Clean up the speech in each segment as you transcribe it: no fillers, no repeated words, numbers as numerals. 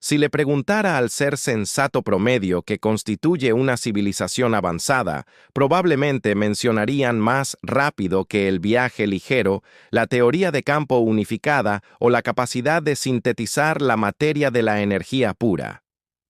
Si le preguntara al ser sensato promedio que constituye una civilización avanzada, probablemente mencionarían más rápido que el viaje ligero, la teoría de campo unificada o la capacidad de sintetizar la materia de la energía pura.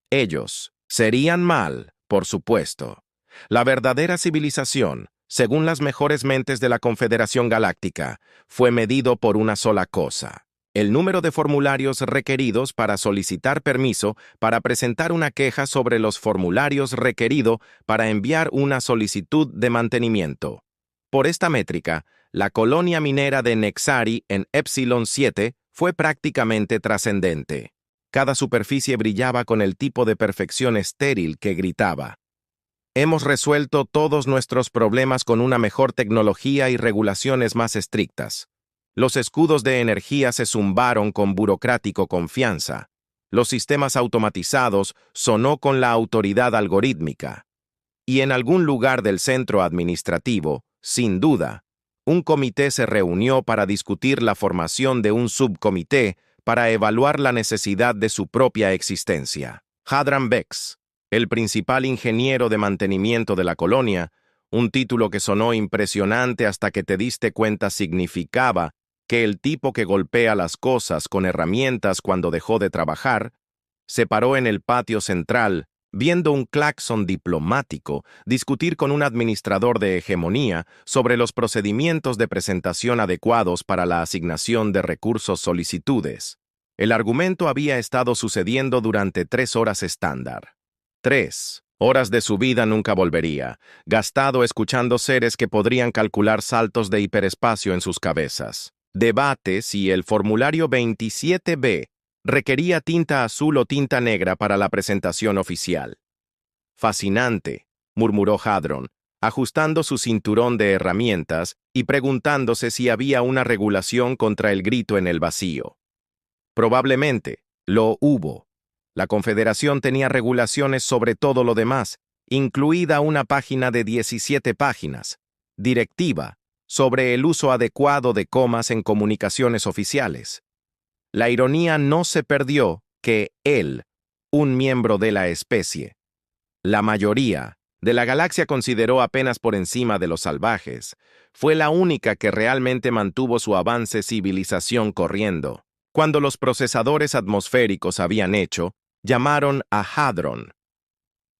Ellos serían mal, por supuesto. La verdadera civilización, según las mejores mentes de la Confederación Galáctica, fue medido por una sola cosa: el número de formularios requeridos para solicitar permiso para presentar una queja sobre los formularios requeridos para enviar una solicitud de mantenimiento. Por esta métrica, la colonia minera de Nexari en Epsilon 7 fue prácticamente trascendente. Cada superficie brillaba con el tipo de perfección estéril que gritaba: hemos resuelto todos nuestros problemas con una mejor tecnología y regulaciones más estrictas. Los escudos de energía se zumbaron con burocrático confianza. Los sistemas automatizados sonó con la autoridad algorítmica. Y en algún lugar del centro administrativo, sin duda, un comité se reunió para discutir la formación de un subcomité para evaluar la necesidad de su propia existencia. Hadron Bex, el principal ingeniero de mantenimiento de la colonia, un título que sonó impresionante hasta que te diste cuenta significaba que el tipo que golpea las cosas con herramientas cuando dejó de trabajar, se paró en el patio central, viendo un claxon diplomático discutir con un administrador de hegemonía sobre los procedimientos de presentación adecuados para la asignación de recursos solicitudes. El argumento había estado sucediendo durante 3 horas estándar. 3 horas de su vida nunca volvería, gastado escuchando seres que podrían calcular saltos de hiperespacio en sus cabezas. Debate si el formulario 27B requería tinta azul o tinta negra para la presentación oficial. Fascinante, murmuró Hadron, ajustando su cinturón de herramientas y preguntándose si había una regulación contra el grito en el vacío. Probablemente, lo hubo. La Confederación tenía regulaciones sobre todo lo demás, incluida una página de 17 páginas, directiva, sobre el uso adecuado de comas en comunicaciones oficiales. La ironía no se perdió que él, un miembro de la especie, la mayoría de la galaxia consideró apenas por encima de los salvajes, fue la única que realmente mantuvo su avance civilización corriendo. Cuando los procesadores atmosféricos habían hecho, llamaron a Hadron.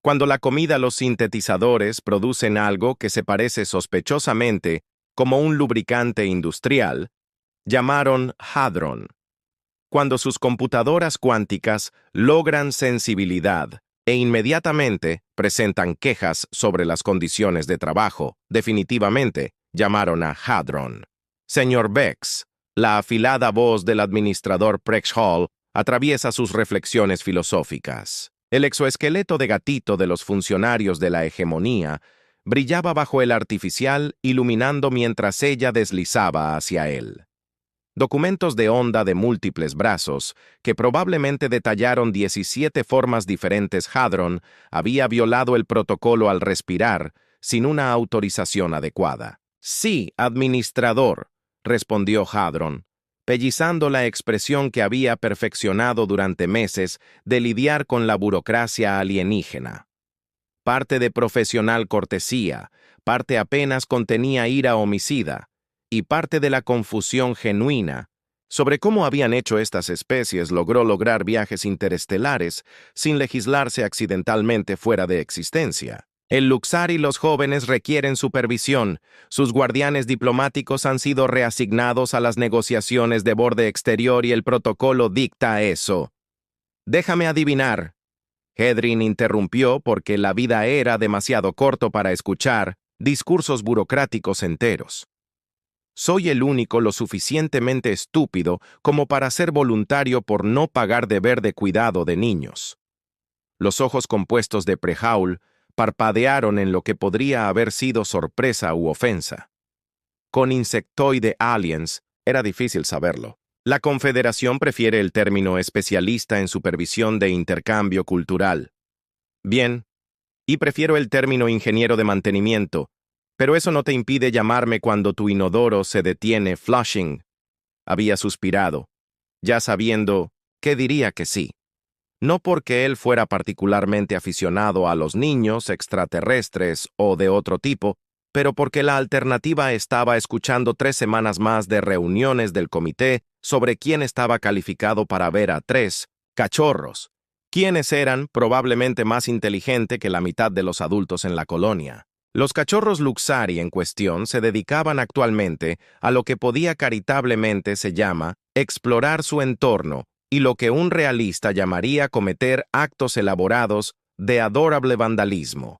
Cuando la comida, los sintetizadores producen algo que se parece sospechosamente como un lubricante industrial, llamaron Hadron. Cuando sus computadoras cuánticas logran sensibilidad e inmediatamente presentan quejas sobre las condiciones de trabajo, definitivamente llamaron a Hadron. Señor Bex, la afilada voz del administrador Prexhall atraviesa sus reflexiones filosóficas. El exoesqueleto de gatito de los funcionarios de la hegemonía brillaba bajo el artificial, iluminando mientras ella deslizaba hacia él. Documentos de onda de múltiples brazos, que probablemente detallaron 17 formas diferentes. Hadron había violado el protocolo al respirar, sin una autorización adecuada. Sí, administrador, respondió Hadron, pellizando la expresión que había perfeccionado durante meses de lidiar con la burocracia alienígena. Parte de profesional cortesía, parte apenas contenía ira homicida, y parte de la confusión genuina sobre cómo habían hecho estas especies lograr viajes interestelares sin legislarse accidentalmente fuera de existencia. El Luxar y los jóvenes requieren supervisión. Sus guardianes diplomáticos han sido reasignados a las negociaciones de borde exterior y el protocolo dicta eso. Déjame adivinar. Hedrin interrumpió porque la vida era demasiado corto para escuchar discursos burocráticos enteros. Soy el único lo suficientemente estúpido como para ser voluntario por no pagar deber de cuidado de niños. Los ojos compuestos de Prehaul parpadearon en lo que podría haber sido sorpresa u ofensa. Con insectoide aliens era difícil saberlo. La Confederación prefiere el término especialista en supervisión de intercambio cultural. Bien, y prefiero el término ingeniero de mantenimiento, pero eso no te impide llamarme cuando tu inodoro se detiene flushing. Había suspirado, ya sabiendo que diría que sí. no porque él fuera particularmente aficionado a los niños, extraterrestres o de otro tipo, pero porque la alternativa estaba escuchando 3 semanas más de reuniones del comité sobre quién estaba calificado para ver a 3 cachorros, quienes eran probablemente más inteligente que la mitad de los adultos en la colonia. Los cachorros Luxari en cuestión se dedicaban actualmente a lo que podía caritablemente se llama explorar su entorno y lo que un realista llamaría cometer actos elaborados de adorable vandalismo.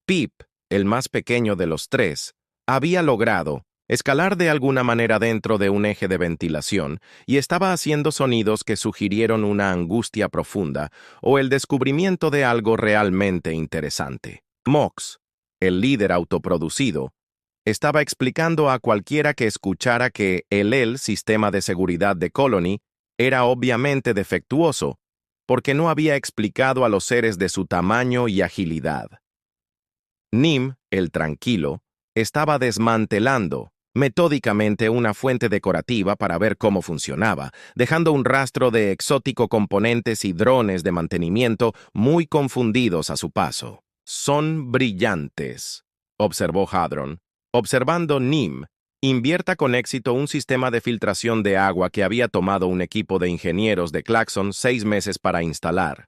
Pip, el más pequeño de los 3, había logrado escalar de alguna manera dentro de un eje de ventilación y estaba haciendo sonidos que sugirieron una angustia profunda o el descubrimiento de algo realmente interesante. Mox, el líder autoproducido, estaba explicando a cualquiera que escuchara que el sistema de seguridad de Colony era obviamente defectuoso, porque no había explicado a los seres de su tamaño y agilidad. Nim, el tranquilo, estaba desmantelando metódicamente una fuente decorativa para ver cómo funcionaba, dejando un rastro de exótico componentes y drones de mantenimiento muy confundidos a su paso. «Son brillantes», observó Hadron. Observando Nim, invierta con éxito un sistema de filtración de agua que había tomado un equipo de ingenieros de Claxon 6 meses para instalar.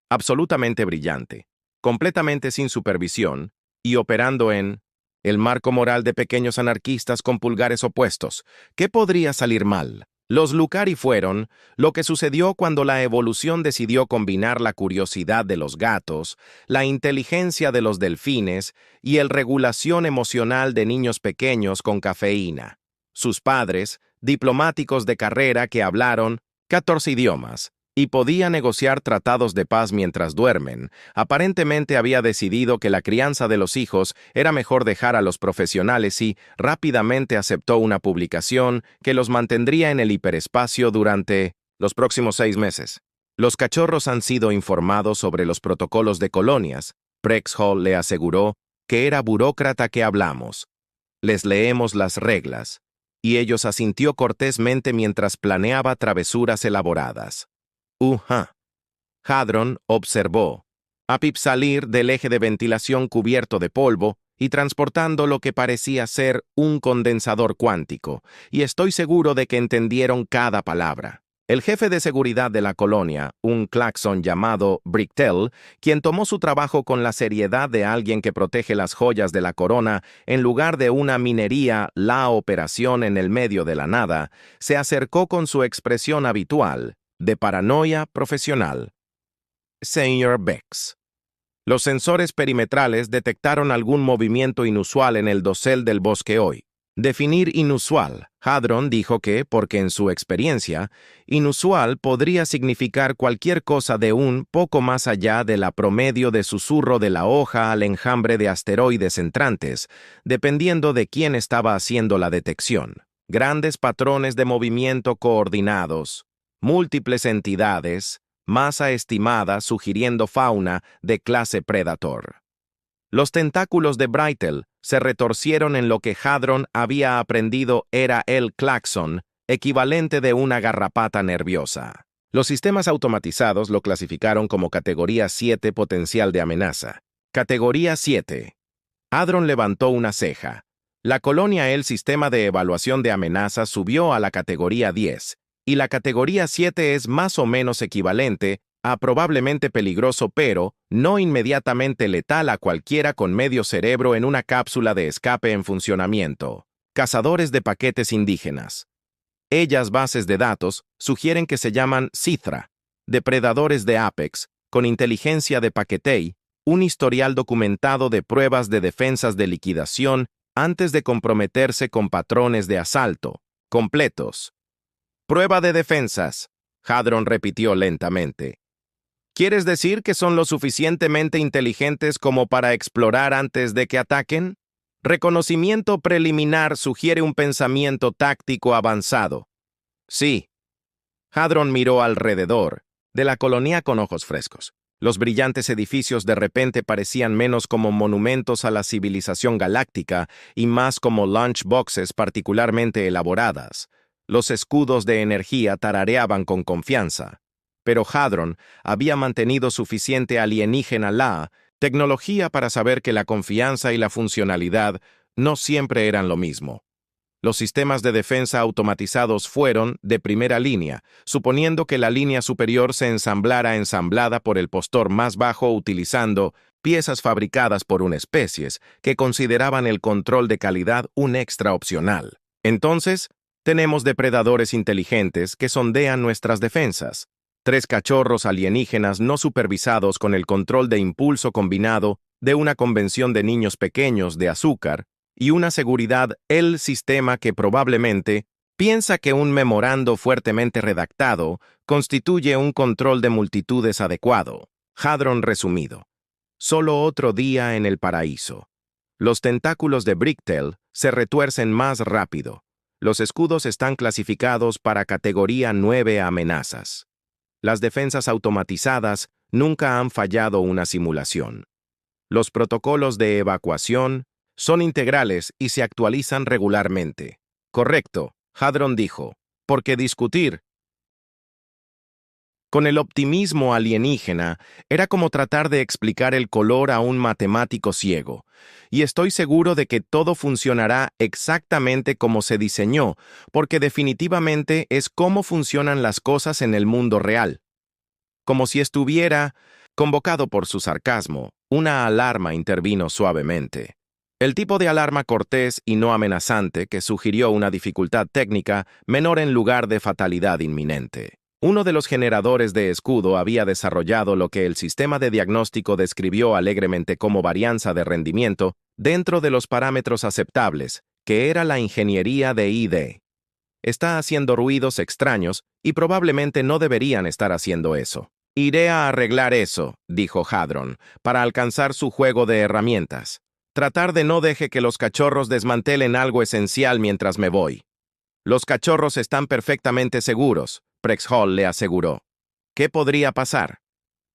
Absolutamente brillante, completamente sin supervisión y operando en el marco moral de pequeños anarquistas con pulgares opuestos. ¿Qué podría salir mal? Los Lucari fueron lo que sucedió cuando la evolución decidió combinar la curiosidad de los gatos, la inteligencia de los delfines y el regulación emocional de niños pequeños con cafeína. Sus padres, diplomáticos de carrera que hablaron 14 idiomas, y podía negociar tratados de paz mientras duermen, aparentemente había decidido que la crianza de los hijos era mejor dejar a los profesionales y rápidamente aceptó una publicación que los mantendría en el hiperespacio durante los próximos 6 meses. Los cachorros han sido informados sobre los protocolos de colonias. Prexhall le aseguró que era burócrata que hablamos. Les leemos las reglas, y ellos asintió cortésmente mientras planeaba travesuras elaboradas. Hadron observó a Pip salir del eje de ventilación cubierto de polvo y transportando lo que parecía ser un condensador cuántico, y estoy seguro de que entendieron cada palabra. El jefe de seguridad de la colonia, un Claxon llamado Bricktel, quien tomó su trabajo con la seriedad de alguien que protege las joyas de la corona en lugar de una minería, la operación en el medio de la nada, se acercó con su expresión habitual de paranoia profesional. Señor Bex. Los sensores perimetrales detectaron algún movimiento inusual en el dosel del bosque hoy. Definir inusual. Hadron dijo que, porque en su experiencia, inusual podría significar cualquier cosa de un poco más allá de la promedio de susurro de la hoja al enjambre de asteroides entrantes, dependiendo de quién estaba haciendo la detección. Grandes patrones de movimiento coordinados, múltiples entidades, masa estimada sugiriendo fauna de clase Predator. Los tentáculos de Brightel se retorcieron en lo que Hadron había aprendido era el claxon, equivalente de una garrapata nerviosa. Los sistemas automatizados lo clasificaron como categoría 7 potencial de amenaza. Categoría 7. Hadron levantó una ceja. La colonia el sistema de evaluación de amenaza subió a la categoría 10. Y la categoría 7 es más o menos equivalente a probablemente peligroso pero no inmediatamente letal a cualquiera con medio cerebro en una cápsula de escape en funcionamiento. Cazadores de paquetes indígenas. Ellas bases de datos sugieren que se llaman Cithra, depredadores de Apex, con inteligencia de paquetey, un historial documentado de pruebas de defensas de liquidación antes de comprometerse con patrones de asalto, completos. Prueba de defensas, Hadron repitió lentamente. ¿Quieres decir que son lo suficientemente inteligentes como para explorar antes de que ataquen? Reconocimiento preliminar sugiere un pensamiento táctico avanzado. Sí. Hadron miró alrededor, de la colonia con ojos frescos. Los brillantes edificios de repente parecían menos como monumentos a la civilización galáctica y más como lunchboxes particularmente elaboradas. Los escudos de energía tarareaban con confianza. pero Hadron había mantenido suficiente alienígena la tecnología para saber que la confianza y la funcionalidad no siempre eran lo mismo. Los sistemas de defensa automatizados fueron de primera línea, suponiendo que la línea superior se ensamblara ensamblada por el postor más bajo utilizando piezas fabricadas por una especie que consideraban el control de calidad un extra opcional. Entonces, tenemos depredadores inteligentes que sondean nuestras defensas. 3 cachorros alienígenas no supervisados con el control de impulso combinado de una convención de niños pequeños de azúcar, y una seguridad, el sistema que probablemente piensa que un memorando fuertemente redactado constituye un control de multitudes adecuado. Hadron resumido. Solo otro día en el paraíso. Los tentáculos de Bricktail se retuercen más rápido. Los escudos están clasificados para categoría 9 amenazas. Las defensas automatizadas nunca han fallado una simulación. Los protocolos de evacuación son integrales y se actualizan regularmente. Correcto, Hadron dijo, porque discutir con el optimismo alienígena era como tratar de explicar el color a un matemático ciego, y estoy seguro de que todo funcionará exactamente como se diseñó, porque definitivamente es cómo funcionan las cosas en el mundo real. Como si estuviera, convocado por su sarcasmo, una alarma intervino suavemente. El tipo de alarma cortés y no amenazante que sugirió una dificultad técnica menor en lugar de fatalidad inminente. Uno de los generadores de escudo había desarrollado lo que el sistema de diagnóstico describió alegremente como varianza de rendimiento dentro de los parámetros aceptables, que era la ingeniería de ID. Está haciendo ruidos extraños y probablemente no deberían estar haciendo eso. Iré a arreglar eso, dijo Hadron, para alcanzar su juego de herramientas. Tratar de no deje que los cachorros desmantelen algo esencial mientras me voy. Los cachorros están perfectamente seguros, Prex Hall le aseguró. ¿Qué podría pasar?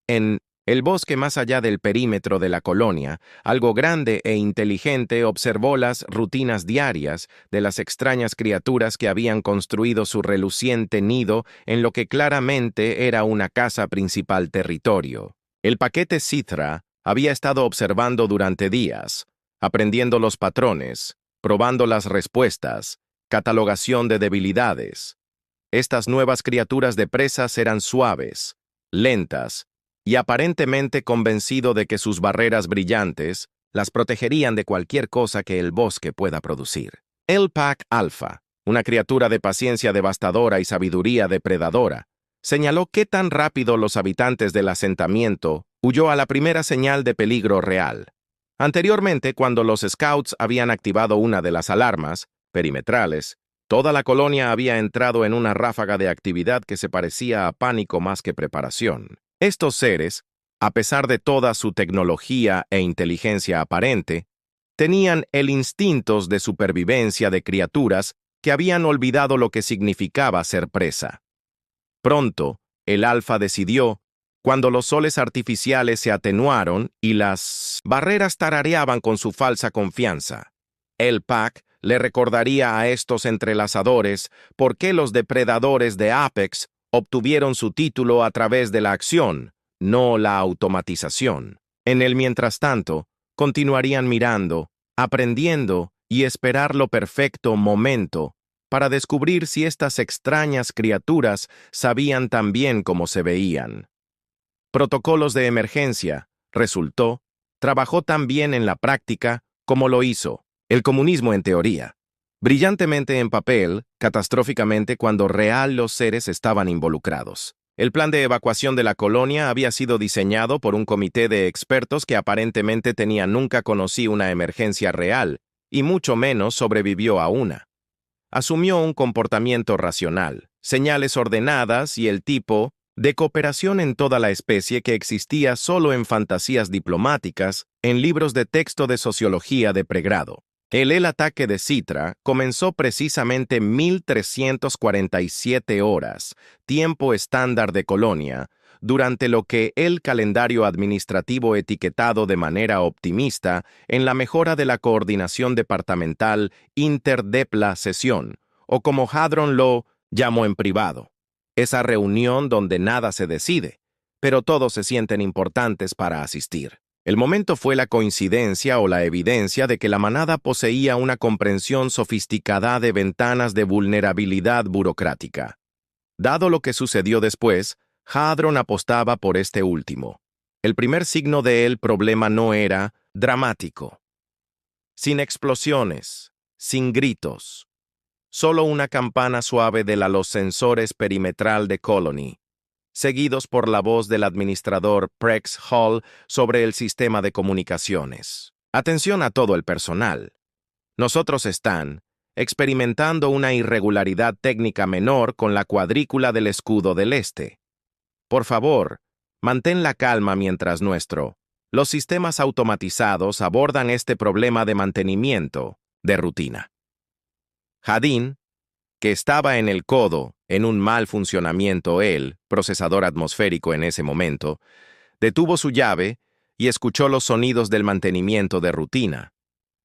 En el bosque más allá del perímetro de la colonia, algo grande e inteligente observó las rutinas diarias de las extrañas criaturas que habían construido su reluciente nido en lo que claramente era una casa principal territorio. El paquete Cithra había estado observando durante días, aprendiendo los patrones, probando las respuestas, catalogación de debilidades. Estas nuevas criaturas de presas eran suaves, lentas, y aparentemente convencido de que sus barreras brillantes las protegerían de cualquier cosa que el bosque pueda producir. El Pack Alpha, una criatura de paciencia devastadora y sabiduría depredadora, señaló qué tan rápido los habitantes del asentamiento huyó a la primera señal de peligro real. Anteriormente, cuando los Scouts habían activado una de las alarmas perimetrales, toda la colonia había entrado en una ráfaga de actividad que se parecía a pánico más que preparación. Estos seres, a pesar de toda su tecnología e inteligencia aparente, tenían el instinto de supervivencia de criaturas que habían olvidado lo que significaba ser presa. Pronto, el Alfa decidió, cuando los soles artificiales se atenuaron y las barreras tarareaban con su falsa confianza. El Pack le recordaría a estos entrelazadores por qué los depredadores de Apex obtuvieron su título a través de la acción, no la automatización. En el mientras tanto, continuarían mirando, aprendiendo y esperar lo perfecto momento para descubrir si estas extrañas criaturas sabían tan bien como se veían. Protocolos de emergencia, resultó, trabajó tan bien en la práctica como lo hizo el comunismo en teoría. Brillantemente en papel, catastróficamente cuando real los seres estaban involucrados. El plan de evacuación de la colonia había sido diseñado por un comité de expertos que aparentemente nunca conocí una emergencia real, y mucho menos sobrevivió a una. Asumió un comportamiento racional, señales ordenadas y el tipo de cooperación en toda la especie que existía solo en fantasías diplomáticas, en libros de texto de sociología de pregrado. El ataque de Cithra comenzó precisamente 1347 horas, tiempo estándar de colonia, durante lo que el calendario administrativo etiquetado de manera optimista en la mejora de la coordinación departamental interdepla sesión, o como Hadron lo llamó en privado. esa reunión donde nada se decide, pero todos se sienten importantes para asistir. El momento fue la coincidencia o la evidencia de que la manada poseía una comprensión sofisticada de ventanas de vulnerabilidad burocrática. Dado lo que sucedió después, Hadron apostaba por este último. El primer signo del problema no era dramático. Sin explosiones, sin gritos, solo una campana suave de los sensores perimetral de Colony, seguidos por la voz del administrador Prex Hall sobre el sistema de comunicaciones. Atención a todo el personal. Nosotros están experimentando una irregularidad técnica menor con la cuadrícula del escudo del este. Por favor, mantén la calma mientras los sistemas automatizados abordan este problema de mantenimiento de rutina. Hadin, que estaba en el codo en un mal funcionamiento el procesador atmosférico en ese momento, detuvo su llave y escuchó los sonidos del mantenimiento de rutina.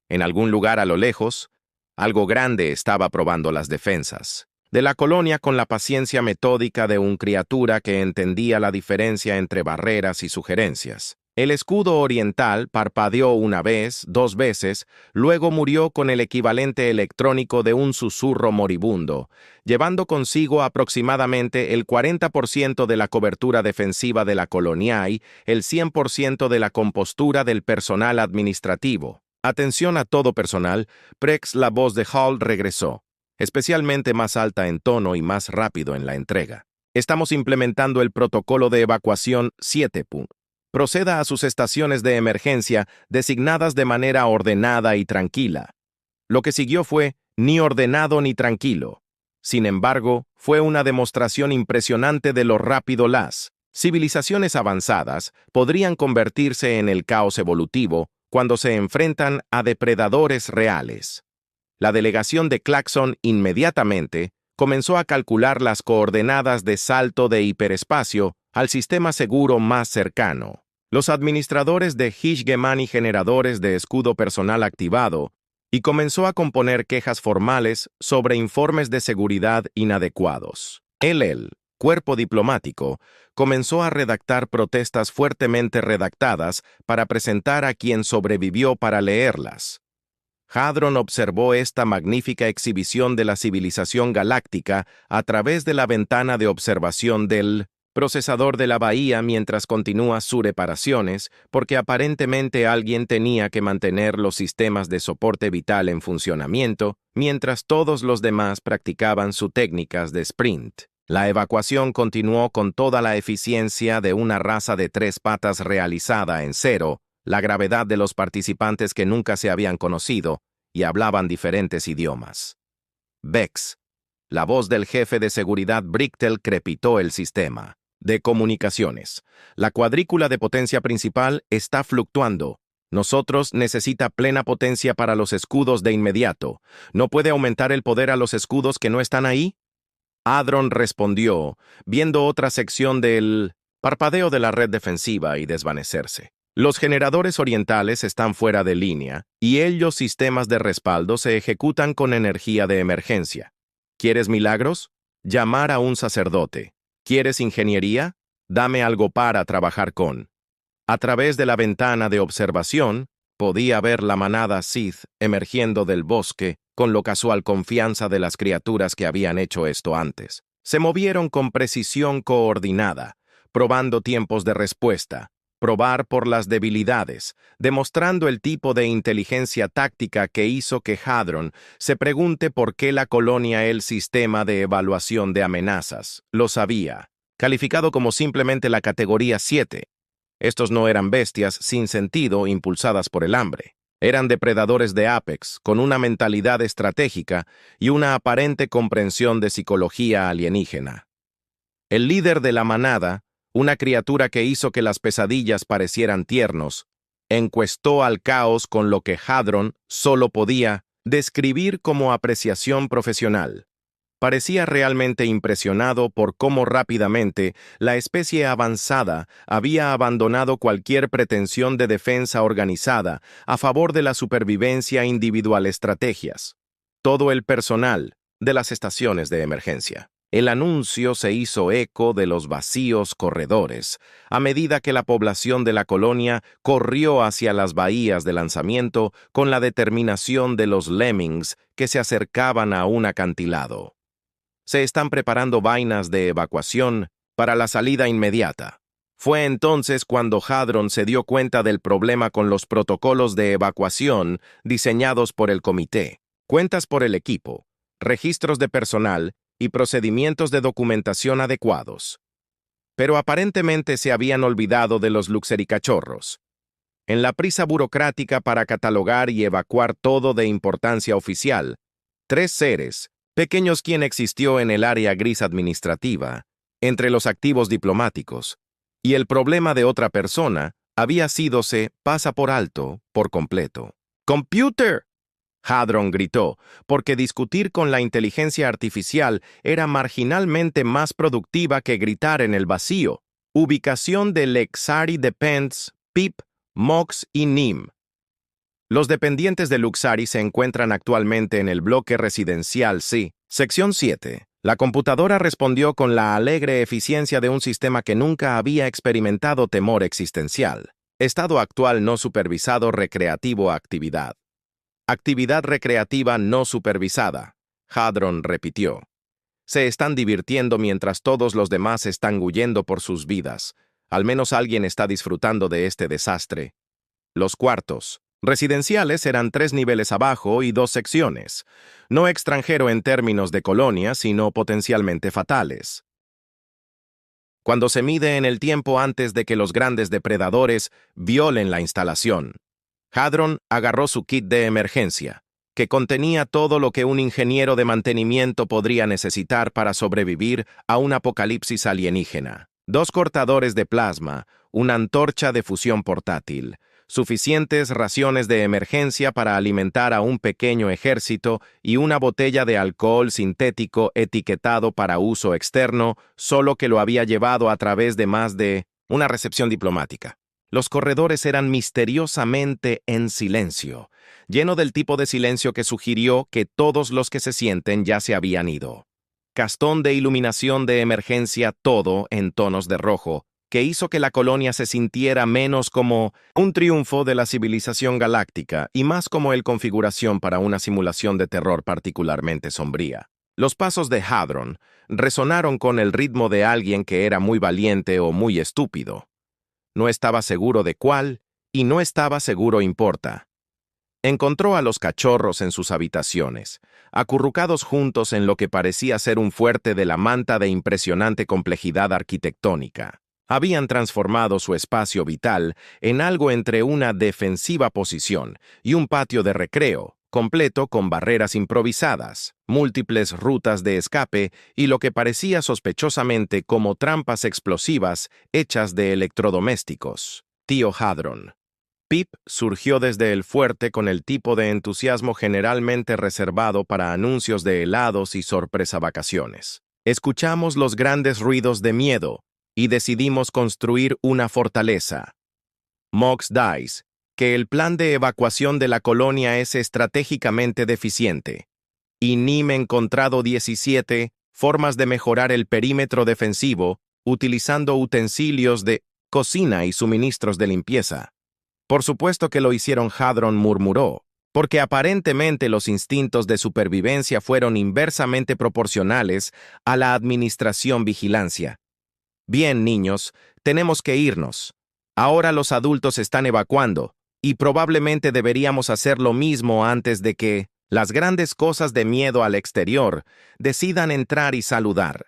En algún lugar a lo lejos, algo grande estaba probando las defensas de la colonia con la paciencia metódica de una criatura que entendía la diferencia entre barreras y sugerencias. El escudo oriental parpadeó una vez, 2 veces, luego murió con el equivalente electrónico de un susurro moribundo, llevando consigo aproximadamente el 40% de la cobertura defensiva de la colonia y el 100% de la compostura del personal administrativo. Atención a todo personal, Prex, la voz de Hall regresó, especialmente más alta en tono y más rápido en la entrega. Estamos implementando el protocolo de evacuación 7. Proceda a sus estaciones de emergencia designadas de manera ordenada y tranquila. Lo que siguió fue ni ordenado ni tranquilo. Sin embargo, fue una demostración impresionante de lo rápido las civilizaciones avanzadas podrían convertirse en el caos evolutivo cuando se enfrentan a depredadores reales. La delegación de Claxon inmediatamente comenzó a calcular las coordenadas de salto de hiperespacio al sistema seguro más cercano. Los administradores de Hishgemani generadores de escudo personal activado y comenzó a componer quejas formales sobre informes de seguridad inadecuados. El cuerpo diplomático comenzó a redactar protestas fuertemente redactadas para presentar a quien sobrevivió para leerlas. Hadron observó esta magnífica exhibición de la civilización galáctica a través de la ventana de observación del procesador de la bahía mientras continúa sus reparaciones, porque aparentemente alguien tenía que mantener los sistemas de soporte vital en funcionamiento, mientras todos los demás practicaban sus técnicas de sprint. La evacuación continuó con toda la eficiencia de una raza de 3 patas realizada en cero, la gravedad de los participantes que nunca se habían conocido y hablaban diferentes idiomas. Vex, la voz del jefe de seguridad Bricktel, crepitó el sistema de comunicaciones. La cuadrícula de potencia principal está fluctuando. Nosotros necesita plena potencia para los escudos de inmediato. ¿No puede aumentar el poder a los escudos que no están ahí? Hadron respondió, viendo otra sección del parpadeo de la red defensiva y desvanecerse. Los generadores orientales están fuera de línea y ellos sistemas de respaldo se ejecutan con energía de emergencia. ¿Quieres milagros? Llamar a un sacerdote. ¿Quieres ingeniería? Dame algo para trabajar con. A través de la ventana de observación, podía ver la manada Sith emergiendo del bosque con la casual confianza de las criaturas que habían hecho esto antes. Se movieron con precisión coordinada, probando tiempos de respuesta, probar por las debilidades, demostrando el tipo de inteligencia táctica que hizo que Hadron se pregunte por qué la colonia el sistema de evaluación de amenazas lo sabía, calificado como simplemente la categoría 7. Estos no eran bestias sin sentido impulsadas por el hambre. Eran depredadores de Apex, con una mentalidad estratégica y una aparente comprensión de psicología alienígena. El líder de la manada, una criatura que hizo que las pesadillas parecieran tiernos, encuestó al caos con lo que Hadron solo podía describir como apreciación profesional. Parecía realmente impresionado por cómo rápidamente la especie avanzada había abandonado cualquier pretensión de defensa organizada a favor de la supervivencia individual estrategias. Todo el personal de las estaciones de emergencia El anuncio se hizo eco de los vacíos corredores, a medida que la población de la colonia corrió hacia las bahías de lanzamiento con la determinación de los lemmings que se acercaban a un acantilado. Se están preparando vainas de evacuación para la salida inmediata. Fue entonces cuando Hadron se dio cuenta del problema con los protocolos de evacuación diseñados por el comité, cuentas por el equipo, registros de personal y procedimientos de documentación adecuados. Pero aparentemente se habían olvidado de los luxericachorros. En la prisa burocrática para catalogar y evacuar todo de importancia oficial, 3 seres, pequeños quien existió en el área gris administrativa, entre los activos diplomáticos, y el problema de otra persona había sido se pasa por alto por completo. ¡Computer!, Hadron gritó, porque discutir con la inteligencia artificial era marginalmente más productiva que gritar en el vacío. Ubicación de Lexari Depends, PIP, MOX y NIM. Los dependientes de Luxari se encuentran actualmente en el bloque residencial C. Sección 7. La computadora respondió con la alegre eficiencia de un sistema que nunca había experimentado temor existencial. Estado actual no supervisado recreativo actividad. Actividad recreativa no supervisada. Hadron repitió. Se están divirtiendo mientras todos los demás están huyendo por sus vidas. Al menos alguien está disfrutando de este desastre. Los cuartos residenciales eran 3 niveles abajo y 2 secciones. No extranjero en términos de colonia, sino potencialmente fatales. Cuando se mide en el tiempo antes de que los grandes depredadores violen la instalación. Hadron agarró su kit de emergencia, que contenía todo lo que un ingeniero de mantenimiento podría necesitar para sobrevivir a un apocalipsis alienígena. 2 cortadores de plasma, una antorcha de fusión portátil, suficientes raciones de emergencia para alimentar a un pequeño ejército y una botella de alcohol sintético etiquetado para uso externo, solo que lo había llevado a través de más de una recepción diplomática. Los corredores eran misteriosamente en silencio, lleno del tipo de silencio que sugirió que todos los que se sienten ya se habían ido. Castón de iluminación de emergencia, todo en tonos de rojo, que hizo que la colonia se sintiera menos como un triunfo de la civilización galáctica y más como el configuración para una simulación de terror particularmente sombría. Los pasos de Hadron resonaron con el ritmo de alguien que era muy valiente o muy estúpido. No estaba seguro de cuál, y no estaba seguro importa. Encontró a los cachorros en sus habitaciones, acurrucados juntos en lo que parecía ser un fuerte de la manta de impresionante complejidad arquitectónica. Habían transformado su espacio vital en algo entre una defensiva posición y un patio de recreo, completo con barreras improvisadas, múltiples rutas de escape y lo que parecía sospechosamente como trampas explosivas hechas de electrodomésticos. Tío Hadron. Pip surgió desde el fuerte con el tipo de entusiasmo generalmente reservado para anuncios de helados y sorpresa vacaciones. Escuchamos los grandes ruidos de miedo y decidimos construir una fortaleza. Mox dice que el plan de evacuación de la colonia es estratégicamente deficiente. Y NIM encontrado 17 formas de mejorar el perímetro defensivo utilizando utensilios de cocina y suministros de limpieza. Por supuesto que lo hicieron, Hadron murmuró, porque aparentemente los instintos de supervivencia fueron inversamente proporcionales a la administración vigilancia. Bien, niños, tenemos que irnos. Ahora los adultos están evacuando, y probablemente deberíamos hacer lo mismo antes de que las grandes cosas de miedo al exterior decidan entrar y saludar.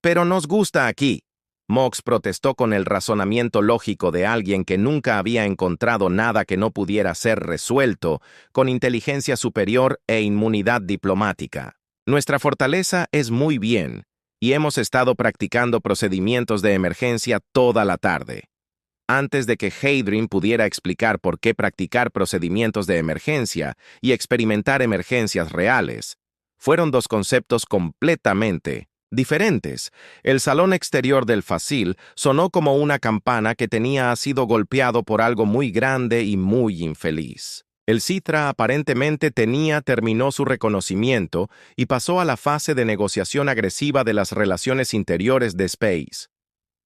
Pero nos gusta aquí. Mox protestó con el razonamiento lógico de alguien que nunca había encontrado nada que no pudiera ser resuelto con inteligencia superior e inmunidad diplomática. Nuestra fortaleza es muy bien, y hemos estado practicando procedimientos de emergencia toda la tarde. Antes de que Hadron pudiera explicar por qué practicar procedimientos de emergencia y experimentar emergencias reales, fueron 2 conceptos completamente diferentes. El salón exterior del Facil sonó como una campana que tenía sido golpeado por algo muy grande y muy infeliz. El Citra aparentemente terminó su reconocimiento y pasó a la fase de negociación agresiva de las relaciones interiores de Space.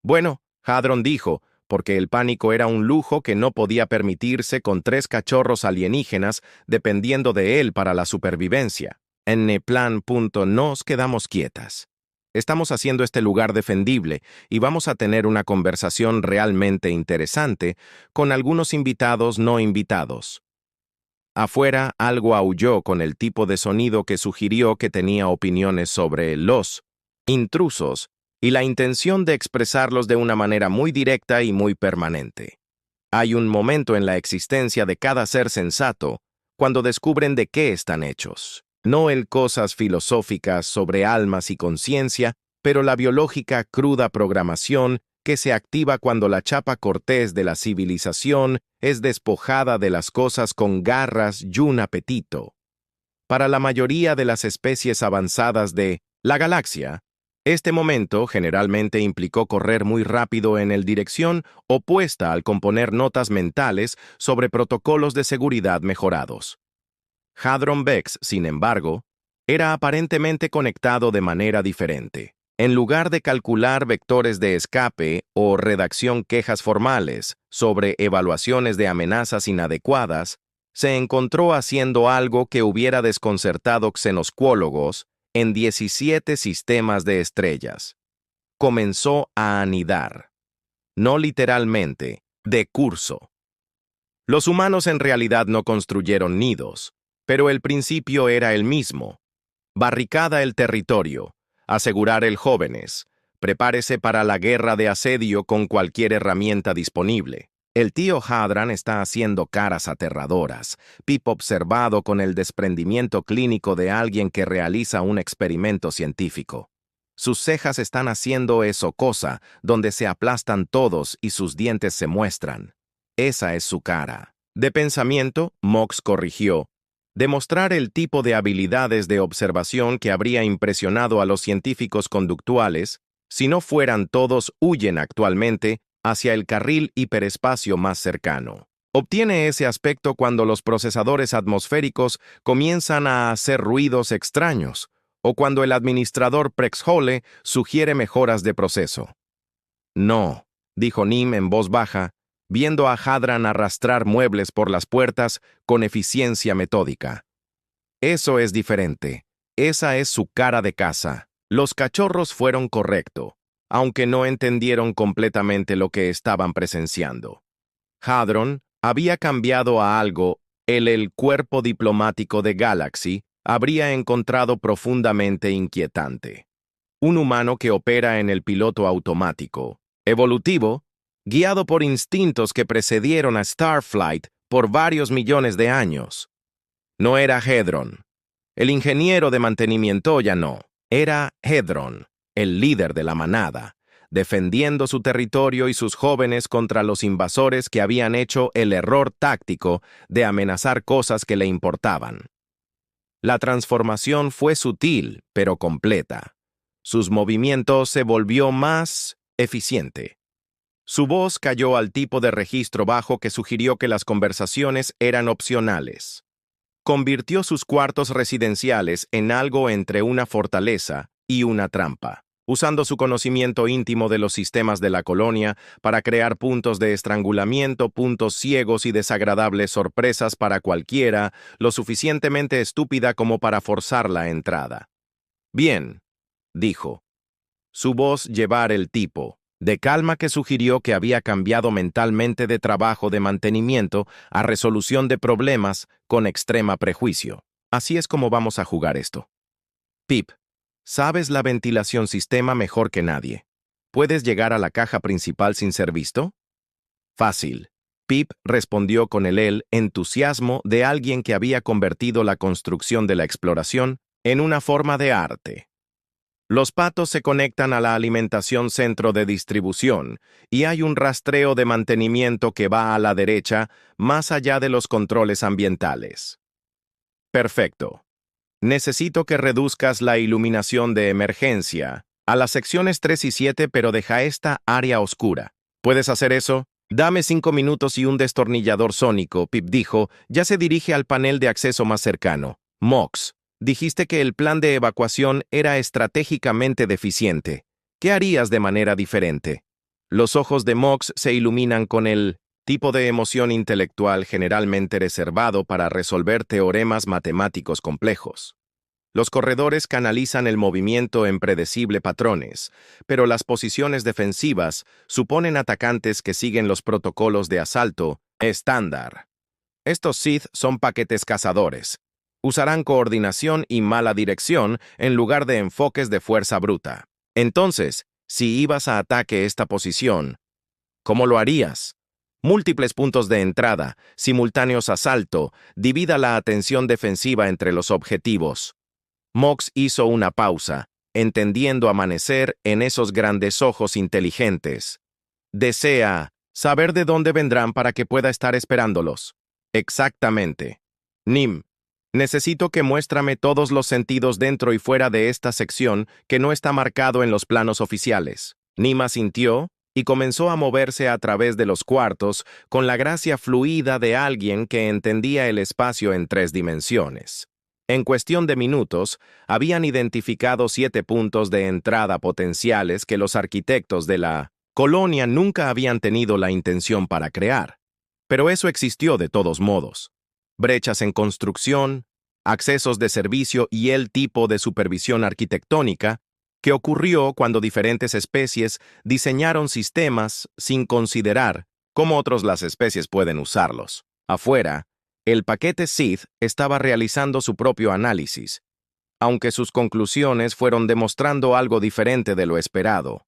Bueno, Hadron dijo, porque el pánico era un lujo que no podía permitirse con 3 cachorros alienígenas dependiendo de él para la supervivencia. En plan. Nos quedamos quietas. Estamos haciendo este lugar defendible y vamos a tener una conversación realmente interesante con algunos invitados no invitados. Afuera, algo aulló con el tipo de sonido que sugirió que tenía opiniones sobre los intrusos y la intención de expresarlos de una manera muy directa y muy permanente. Hay un momento en la existencia de cada ser sensato cuando descubren de qué están hechos. No el cosas filosóficas sobre almas y conciencia, pero la biológica cruda programación que se activa cuando la chapa cortés de la civilización es despojada de las cosas con garras y un apetito. Para la mayoría de las especies avanzadas de la galaxia, este momento generalmente implicó correr muy rápido en el dirección opuesta al componer notas mentales sobre protocolos de seguridad mejorados. Hadron Bex, sin embargo, era aparentemente conectado de manera diferente. En lugar de calcular vectores de escape o redacción quejas formales sobre evaluaciones de amenazas inadecuadas, se encontró haciendo algo que hubiera desconcertado xenoscuólogos en 17 sistemas de estrellas. Comenzó a anidar. No literalmente, de curso. Los humanos en realidad no construyeron nidos, pero el principio era el mismo. Barricada el territorio, asegurar el jóvenes, prepárese para la guerra de asedio con cualquier herramienta disponible. El tío Hadron está haciendo caras aterradoras, Pip observado con el desprendimiento clínico de alguien que realiza un experimento científico. Sus cejas están haciendo eso cosa, donde se aplastan todos y sus dientes se muestran. Esa es su cara. De pensamiento, Mox corrigió. Demostrar el tipo de habilidades de observación que habría impresionado a los científicos conductuales, si no fueran todos huyen actualmente hacia el carril hiperespacio más cercano. Obtiene ese aspecto cuando los procesadores atmosféricos comienzan a hacer ruidos extraños, o cuando el administrador Prexhole sugiere mejoras de proceso. No, dijo Nim en voz baja, viendo a Hadron arrastrar muebles por las puertas con eficiencia metódica. Eso es diferente. Esa es su cara de casa. Los cachorros fueron correcto, aunque no entendieron completamente lo que estaban presenciando. Hadron había cambiado a algo el cuerpo diplomático de Galaxy habría encontrado profundamente inquietante. Un humano que opera en el piloto automático, evolutivo, guiado por instintos que precedieron a Starflight por varios millones de años. No era Hedron. El ingeniero de mantenimiento ya no. Era Hedron, el líder de la manada, defendiendo su territorio y sus jóvenes contra los invasores que habían hecho el error táctico de amenazar cosas que le importaban. La transformación fue sutil, pero completa. Sus movimientos se volvió más eficiente. Su voz cayó al tipo de registro bajo que sugirió que las conversaciones eran opcionales. Convirtió sus cuartos residenciales en algo entre una fortaleza y una trampa, usando su conocimiento íntimo de los sistemas de la colonia para crear puntos de estrangulamiento, puntos ciegos y desagradables sorpresas para cualquiera, lo suficientemente estúpida como para forzar la entrada. Bien, dijo. Su voz llevar el tipo, de calma que sugirió que había cambiado mentalmente de trabajo de mantenimiento a resolución de problemas con extrema prejuicio. Así es como vamos a jugar esto. Pip, sabes la ventilación sistema mejor que nadie. ¿Puedes llegar a la caja principal sin ser visto? Fácil. Pip respondió con el entusiasmo de alguien que había convertido la construcción de la exploración en una forma de arte. Los patos se conectan a la alimentación centro de distribución y hay un rastreo de mantenimiento que va a la derecha más allá de los controles ambientales. Perfecto. Necesito que reduzcas la iluminación de emergencia a las secciones 3 y 7, pero deja esta área oscura. ¿Puedes hacer eso? Dame 5 minutos y un destornillador sónico, Pip dijo, ya se dirige al panel de acceso más cercano. Mox, dijiste que el plan de evacuación era estratégicamente deficiente. ¿Qué harías de manera diferente? Los ojos de Mox se iluminan con el tipo de emoción intelectual generalmente reservado para resolver teoremas matemáticos complejos. Los corredores canalizan el movimiento en predecible patrones, pero las posiciones defensivas suponen atacantes que siguen los protocolos de asalto estándar. Estos Sith son paquetes cazadores. Usarán coordinación y mala dirección en lugar de enfoques de fuerza bruta. Entonces, si ibas a ataque esta posición, ¿cómo lo harías? Múltiples puntos de entrada, simultáneos asalto, divida la atención defensiva entre los objetivos. Mox hizo una pausa, entendiendo amanecer en esos grandes ojos inteligentes. Desea saber de dónde vendrán para que pueda estar esperándolos. Exactamente. Nim, necesito que muéstrame todos los sentidos dentro y fuera de esta sección que no está marcado en los planos oficiales. Nim asintió y comenzó a moverse a través de los cuartos con la gracia fluida de alguien que entendía el espacio en 3 dimensiones. En cuestión de minutos, habían identificado 7 puntos de entrada potenciales que los arquitectos de la colonia nunca habían tenido la intención para crear. Pero eso existió de todos modos. Brechas en construcción, accesos de servicio y el tipo de supervisión arquitectónica que ocurrió cuando diferentes especies diseñaron sistemas sin considerar cómo otros las especies pueden usarlos. Afuera, el paquete Sith estaba realizando su propio análisis, aunque sus conclusiones fueron demostrando algo diferente de lo esperado.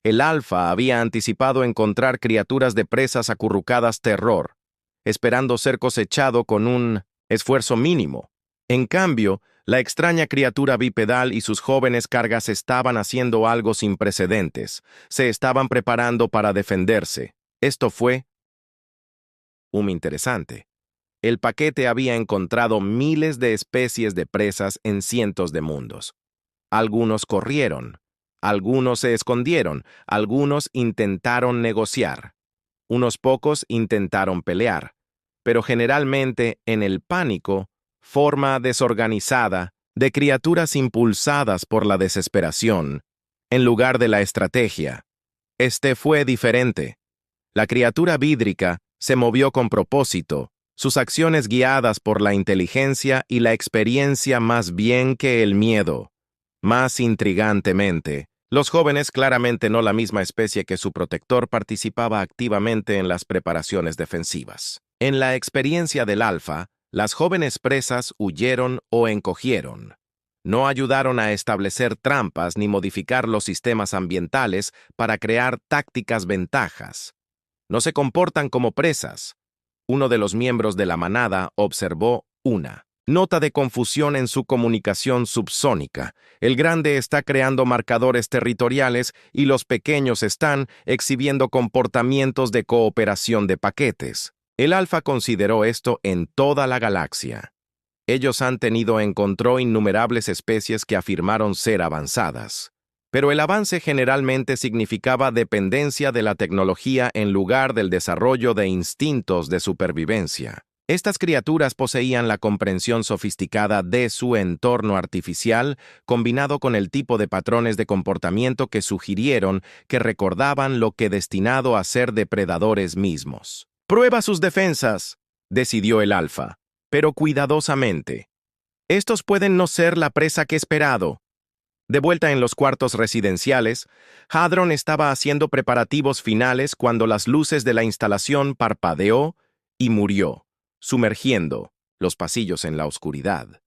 El Alfa había anticipado encontrar criaturas de presas acurrucadas terror, esperando ser cosechado con un esfuerzo mínimo. En cambio, la extraña criatura bipedal y sus jóvenes cargas estaban haciendo algo sin precedentes. Se estaban preparando para defenderse. Esto fue interesante. El paquete había encontrado miles de especies de presas en cientos de mundos. Algunos corrieron, algunos se escondieron, algunos intentaron negociar. Unos pocos intentaron pelear, pero generalmente en el pánico, forma desorganizada de criaturas impulsadas por la desesperación, en lugar de la estrategia. Este fue diferente. La criatura vídrica se movió con propósito, sus acciones guiadas por la inteligencia y la experiencia más bien que el miedo. Más intrigantemente, los jóvenes, claramente no la misma especie que su protector, participaba activamente en las preparaciones defensivas. En la experiencia del Alfa, las jóvenes presas huyeron o encogieron. No ayudaron a establecer trampas ni modificar los sistemas ambientales para crear tácticas ventajas. No se comportan como presas. Uno de los miembros de la manada observó una nota de confusión en su comunicación subsónica. El grande está creando marcadores territoriales y los pequeños están exhibiendo comportamientos de cooperación de paquetes. El Alfa consideró esto en toda la galaxia. Ellos han tenido en control innumerables especies que afirmaron ser avanzadas. Pero el avance generalmente significaba dependencia de la tecnología en lugar del desarrollo de instintos de supervivencia. Estas criaturas poseían la comprensión sofisticada de su entorno artificial, combinado con el tipo de patrones de comportamiento que sugirieron que recordaban lo que destinado a ser depredadores mismos. «Prueba sus defensas», decidió el Alfa, pero cuidadosamente. «Estos pueden no ser la presa que he esperado». De vuelta en los cuartos residenciales, Hadron estaba haciendo preparativos finales cuando las luces de la instalación parpadeó y murió, sumergiendo los pasillos en la oscuridad.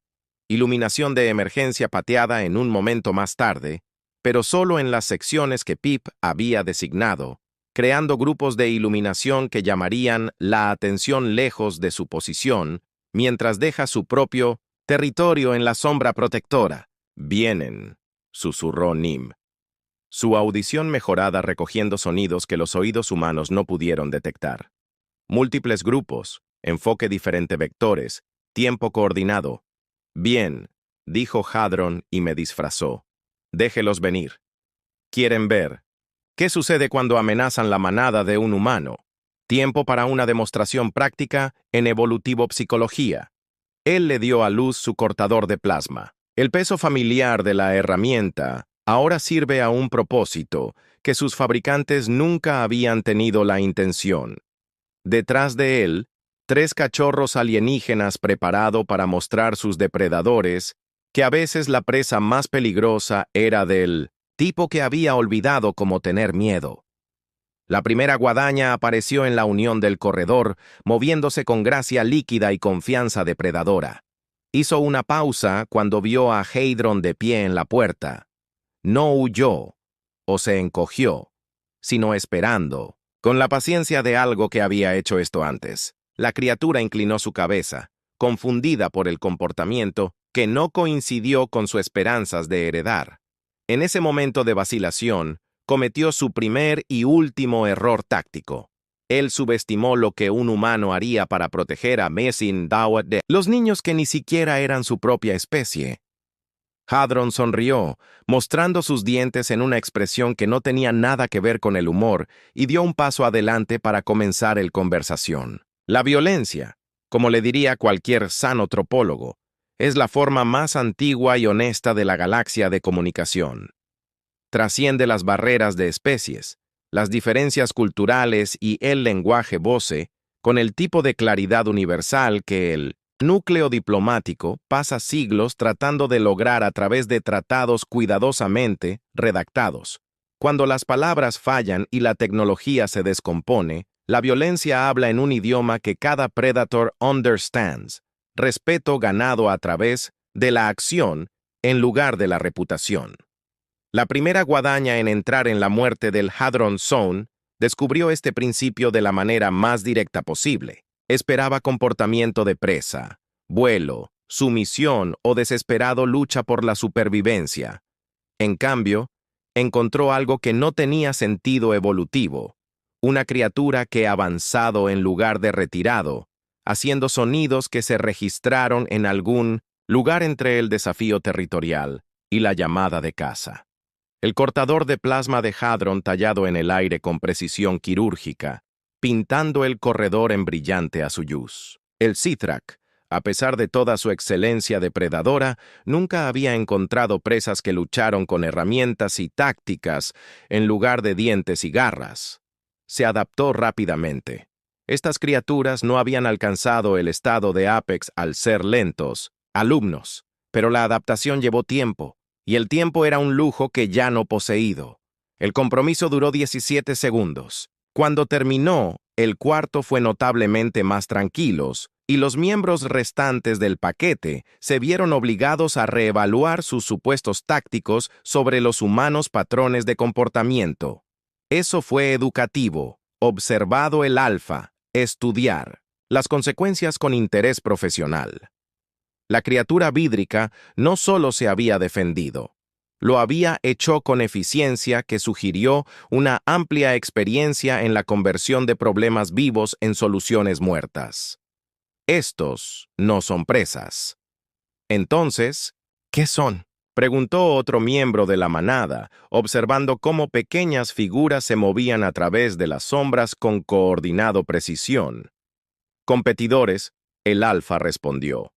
Iluminación de emergencia pateada en un momento más tarde, pero solo en las secciones que Pip había designado, creando grupos de iluminación que llamarían la atención lejos de su posición, mientras deja su propio territorio en la sombra protectora. «Vienen», susurró Nim. Su audición mejorada recogiendo sonidos que los oídos humanos no pudieron detectar. Múltiples grupos, enfoque diferente vectores, tiempo coordinado. «Bien», dijo Hadron y me disfrazó. «Déjelos venir. Quieren ver». ¿Qué sucede cuando amenazan la manada de un humano? Tiempo para una demostración práctica en evolutivo-psicología. Él le dio a luz su cortador de plasma. El peso familiar de la herramienta ahora sirve a un propósito que sus fabricantes nunca habían tenido la intención. Detrás de él, 3 cachorros alienígenas preparados para mostrar sus depredadores que a veces la presa más peligrosa era del tipo que había olvidado cómo tener miedo. La primera guadaña apareció en la unión del corredor, moviéndose con gracia líquida y confianza depredadora. Hizo una pausa cuando vio a Hadron de pie en la puerta. No huyó o se encogió, sino esperando, con la paciencia de algo que había hecho esto antes. La criatura inclinó su cabeza, confundida por el comportamiento que no coincidió con sus esperanzas de heredar. En ese momento de vacilación, cometió su primer y último error táctico. Él subestimó lo que un humano haría para proteger a Messin Dawat de los niños que ni siquiera eran su propia especie. Hadron sonrió, mostrando sus dientes en una expresión que no tenía nada que ver con el humor, y dio un paso adelante para comenzar el conversación. La violencia, como le diría cualquier sano tropólogo, es la forma más antigua y honesta de la galaxia de comunicación. Trasciende las barreras de especies, las diferencias culturales y el lenguaje voce, con el tipo de claridad universal que el núcleo diplomático pasa siglos tratando de lograr a través de tratados cuidadosamente redactados. Cuando las palabras fallan y la tecnología se descompone, la violencia habla en un idioma que cada predator understands, respeto ganado a través de la acción en lugar de la reputación. La primera guadaña en entrar en la muerte del Hadron Zone descubrió este principio de la manera más directa posible. Esperaba comportamiento de presa, vuelo, sumisión o desesperado lucha por la supervivencia. En cambio, encontró algo que no tenía sentido evolutivo, una criatura que avanzado en lugar de retirado, haciendo sonidos que se registraron en algún lugar entre el desafío territorial y la llamada de caza. El cortador de plasma de Hadron tallado en el aire con precisión quirúrgica, pintando el corredor en brillante azuluz. El Sithrak, a pesar de toda su excelencia depredadora, nunca había encontrado presas que lucharon con herramientas y tácticas en lugar de dientes y garras. Se adaptó rápidamente. Estas criaturas no habían alcanzado el estado de Apex al ser lentos, alumnos, pero la adaptación llevó tiempo, y el tiempo era un lujo que ya no poseído. El compromiso duró 17 segundos. Cuando terminó, el cuarto fue notablemente más tranquilos, y los miembros restantes del paquete se vieron obligados a reevaluar sus supuestos tácticos sobre los humanos patrones de comportamiento. Eso fue educativo, observado el alfa, estudiar, las consecuencias con interés profesional. La criatura vídrica no solo se había defendido, lo había hecho con eficiencia que sugirió una amplia experiencia en la conversión de problemas vivos en soluciones muertas. Estos no son presas. Entonces, ¿qué son? Preguntó otro miembro de la manada, observando cómo pequeñas figuras se movían a través de las sombras con coordinado precisión. Competidores, el alfa respondió.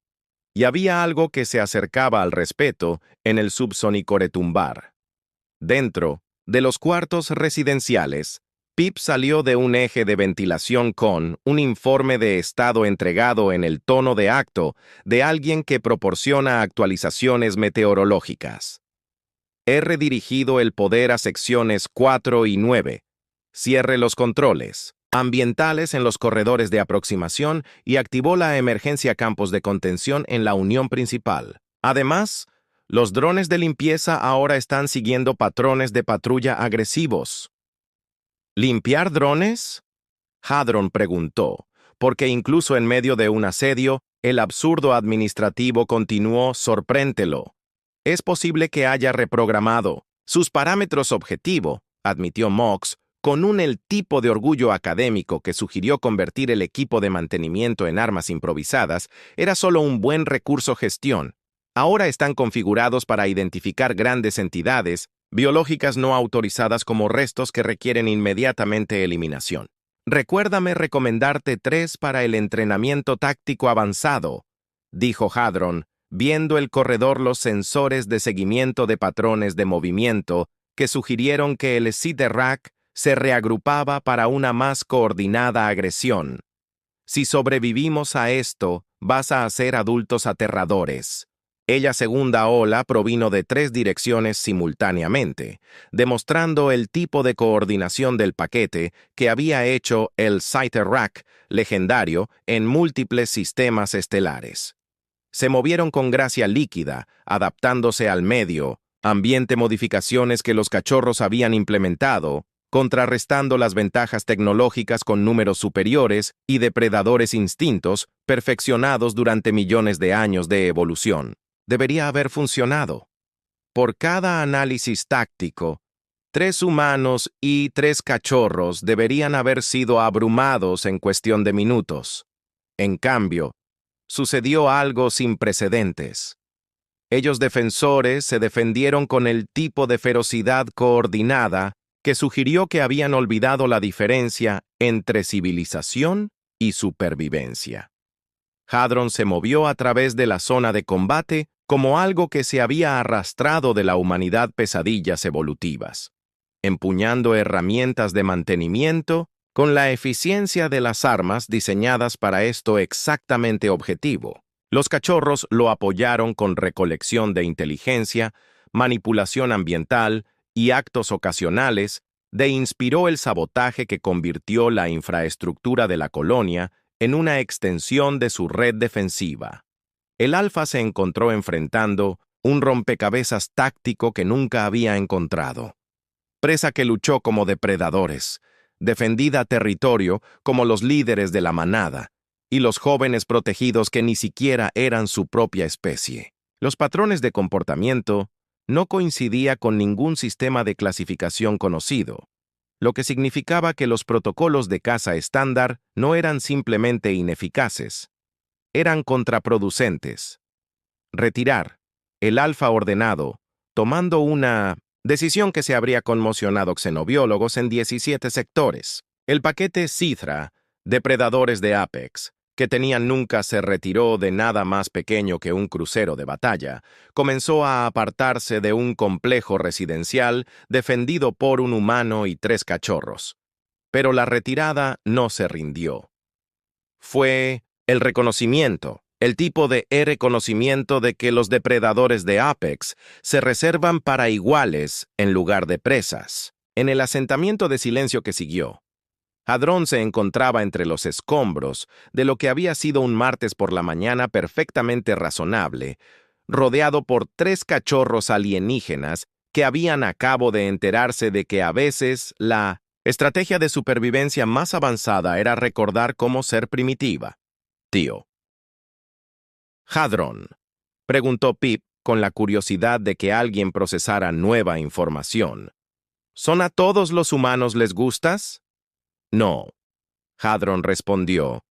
Y había algo que se acercaba al respeto en el subsónico retumbar. Dentro de los cuartos residenciales, Pip salió de un eje de ventilación con un informe de estado entregado en el tono de acto de alguien que proporciona actualizaciones meteorológicas. He redirigido el poder a secciones 4 y 9. Cierre los controles ambientales en los corredores de aproximación y activó la emergencia campos de contención en la unión principal. Además, los drones de limpieza ahora están siguiendo patrones de patrulla agresivos. ¿Limpiar drones? Hadron preguntó, porque incluso en medio de un asedio, el absurdo administrativo continuó sorpréndelo. Es posible que haya reprogramado sus parámetros objetivo, admitió Mox, con el tipo de orgullo académico que sugirió convertir el equipo de mantenimiento en armas improvisadas, era solo un buen recurso gestión. Ahora están configurados para identificar grandes entidades, biológicas no autorizadas como restos que requieren inmediatamente eliminación. Recuérdame recomendarte 3 para el entrenamiento táctico avanzado, dijo Hadron, viendo el corredor los sensores de seguimiento de patrones de movimiento que sugirieron que el Siderak se reagrupaba para una más coordinada agresión. Si sobrevivimos a esto, vas a ser adultos aterradores. Ella segunda ola provino de 3 direcciones simultáneamente, demostrando el tipo de coordinación del paquete que había hecho el Siderak legendario en múltiples sistemas estelares. Se movieron con gracia líquida, adaptándose al medio, ambiente modificaciones que los cachorros habían implementado, contrarrestando las ventajas tecnológicas con números superiores y depredadores instintos perfeccionados durante millones de años de evolución. Debería haber funcionado. Por cada análisis táctico, 3 humanos y 3 cachorros deberían haber sido abrumados en cuestión de minutos. En cambio, sucedió algo sin precedentes. Ellos defensores se defendieron con el tipo de ferocidad coordinada que sugirió que habían olvidado la diferencia entre civilización y supervivencia. Hadron se movió a través de la zona de combate como algo que se había arrastrado de la humanidad pesadillas evolutivas, empuñando herramientas de mantenimiento con la eficiencia de las armas diseñadas para esto exactamente objetivo. Los cachorros lo apoyaron con recolección de inteligencia, manipulación ambiental y actos ocasionales, inspiró el sabotaje que convirtió la infraestructura de la colonia en una extensión de su red defensiva. El Alfa se encontró enfrentando un rompecabezas táctico que nunca había encontrado. Presa que luchó como depredadores, defendida territorio como los líderes de la manada, y los jóvenes protegidos que ni siquiera eran su propia especie. Los patrones de comportamiento no coincidía con ningún sistema de clasificación conocido, lo que significaba que los protocolos de caza estándar no eran simplemente ineficaces, eran contraproducentes. Retirar el Alfa ordenado, tomando una decisión que se habría conmocionado xenobiólogos en 17 sectores. El paquete Cithra, depredadores de Apex, que tenían nunca se retiró de nada más pequeño que un crucero de batalla, comenzó a apartarse de un complejo residencial defendido por un humano y 3 cachorros. Pero la retirada no se rindió. Fue el reconocimiento, el tipo de reconocimiento de que los depredadores de Apex se reservan para iguales en lugar de presas. En el asentamiento de silencio que siguió, Hadron se encontraba entre los escombros de lo que había sido un martes por la mañana perfectamente razonable, rodeado por 3 cachorros alienígenas que habían acabado de enterarse de que a veces la estrategia de supervivencia más avanzada era recordar cómo ser primitiva. Tío. Hadron, preguntó Pip con la curiosidad de que alguien procesara nueva información. ¿Son a todos los humanos les gustas? No, Hadron respondió,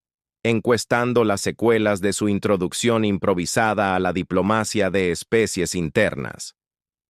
encuestando las secuelas de su introducción improvisada a la diplomacia de especies internas.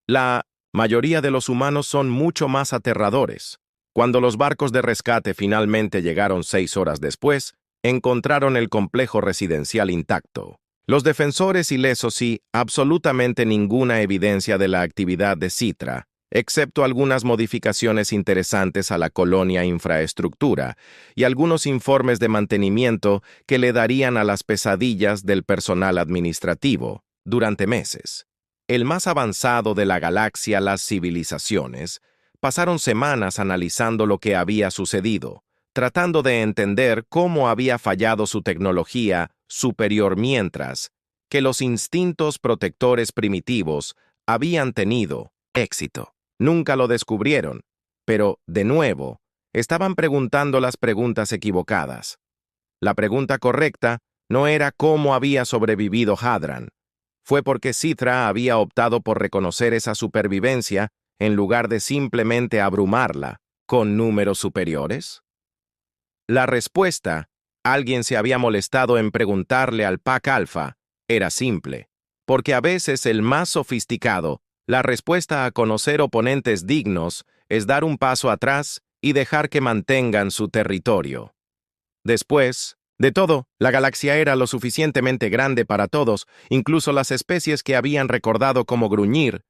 La mayoría de los humanos son mucho más aterradores. Cuando los barcos de rescate finalmente llegaron 6 horas después, encontraron el complejo residencial intacto. Los defensores ilesos y absolutamente ninguna evidencia de la actividad de Cithra, excepto algunas modificaciones interesantes a la colonia infraestructura y algunos informes de mantenimiento que le darían a las pesadillas del personal administrativo durante meses. El más avanzado de la galaxia, las civilizaciones, pasaron semanas analizando lo que había sucedido, tratando de entender cómo había fallado su tecnología superior mientras que los instintos protectores primitivos habían tenido éxito. Nunca lo descubrieron, pero, de nuevo, estaban preguntando las preguntas equivocadas. La pregunta correcta no era cómo había sobrevivido Hadron. Fue porque Cithra había optado por reconocer esa supervivencia en lugar de simplemente abrumarla con números superiores. La respuesta, alguien se había molestado en preguntarle al Pack Alpha, era simple, porque a veces el más sofisticado La respuesta a conocer oponentes dignos es dar un paso atrás y dejar que mantengan su territorio. Después de todo, la galaxia era lo suficientemente grande para todos, incluso las especies que habían recordado como gruñir,